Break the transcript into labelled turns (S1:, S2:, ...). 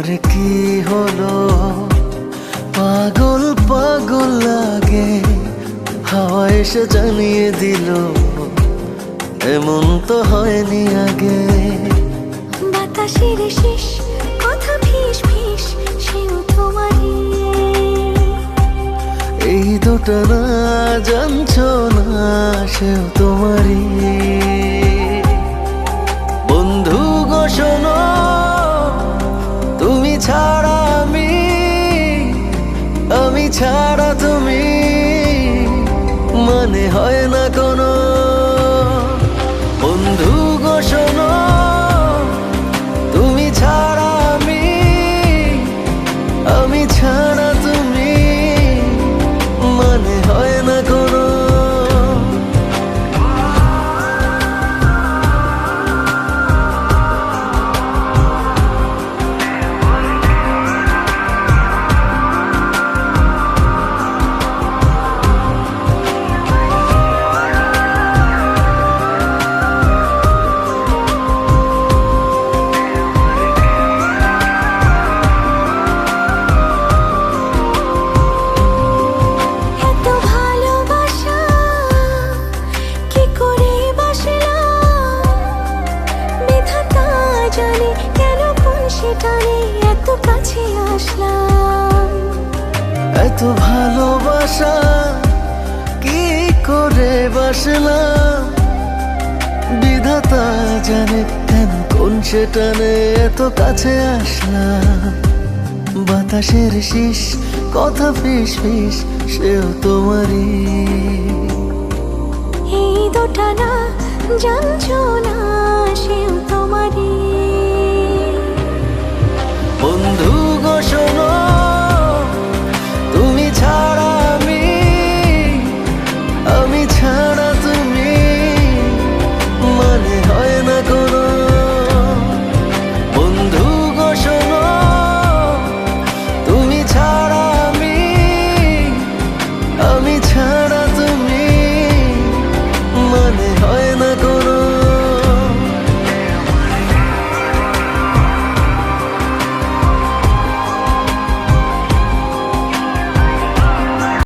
S1: তোমার কি হলো? পাগল পাগল লাগে, হাওয়া এসে জানিয়ে দিল এমন তো হয়নি আগে।
S2: বাতাসের শেষ কথা ফিস ফিস, সেও তোমারই।
S1: এই দুটো না জানছো না, সেও তোমারই। বন্ধু গো শোনো, তুমি ছাড়া আমি ছাড়া তুমি, মানে হয় না কোনো। বন্ধু গো শোনো, তুমি ছাড়া আমি ছাড়া তুমি, মানে হয় না কোনো।
S2: এত কাছে আসলাম,
S1: এত ভালোবাসা কি করে বাসলাম, বিধাতা জানে কেন কোন সে টানে এত কাছে আসলাম। বাতাসের শীষ কথা ফিস ফিস, সেও তোমারই।
S2: এই দুটা না জানছো না, সেও তোমারই।
S1: বন্ধু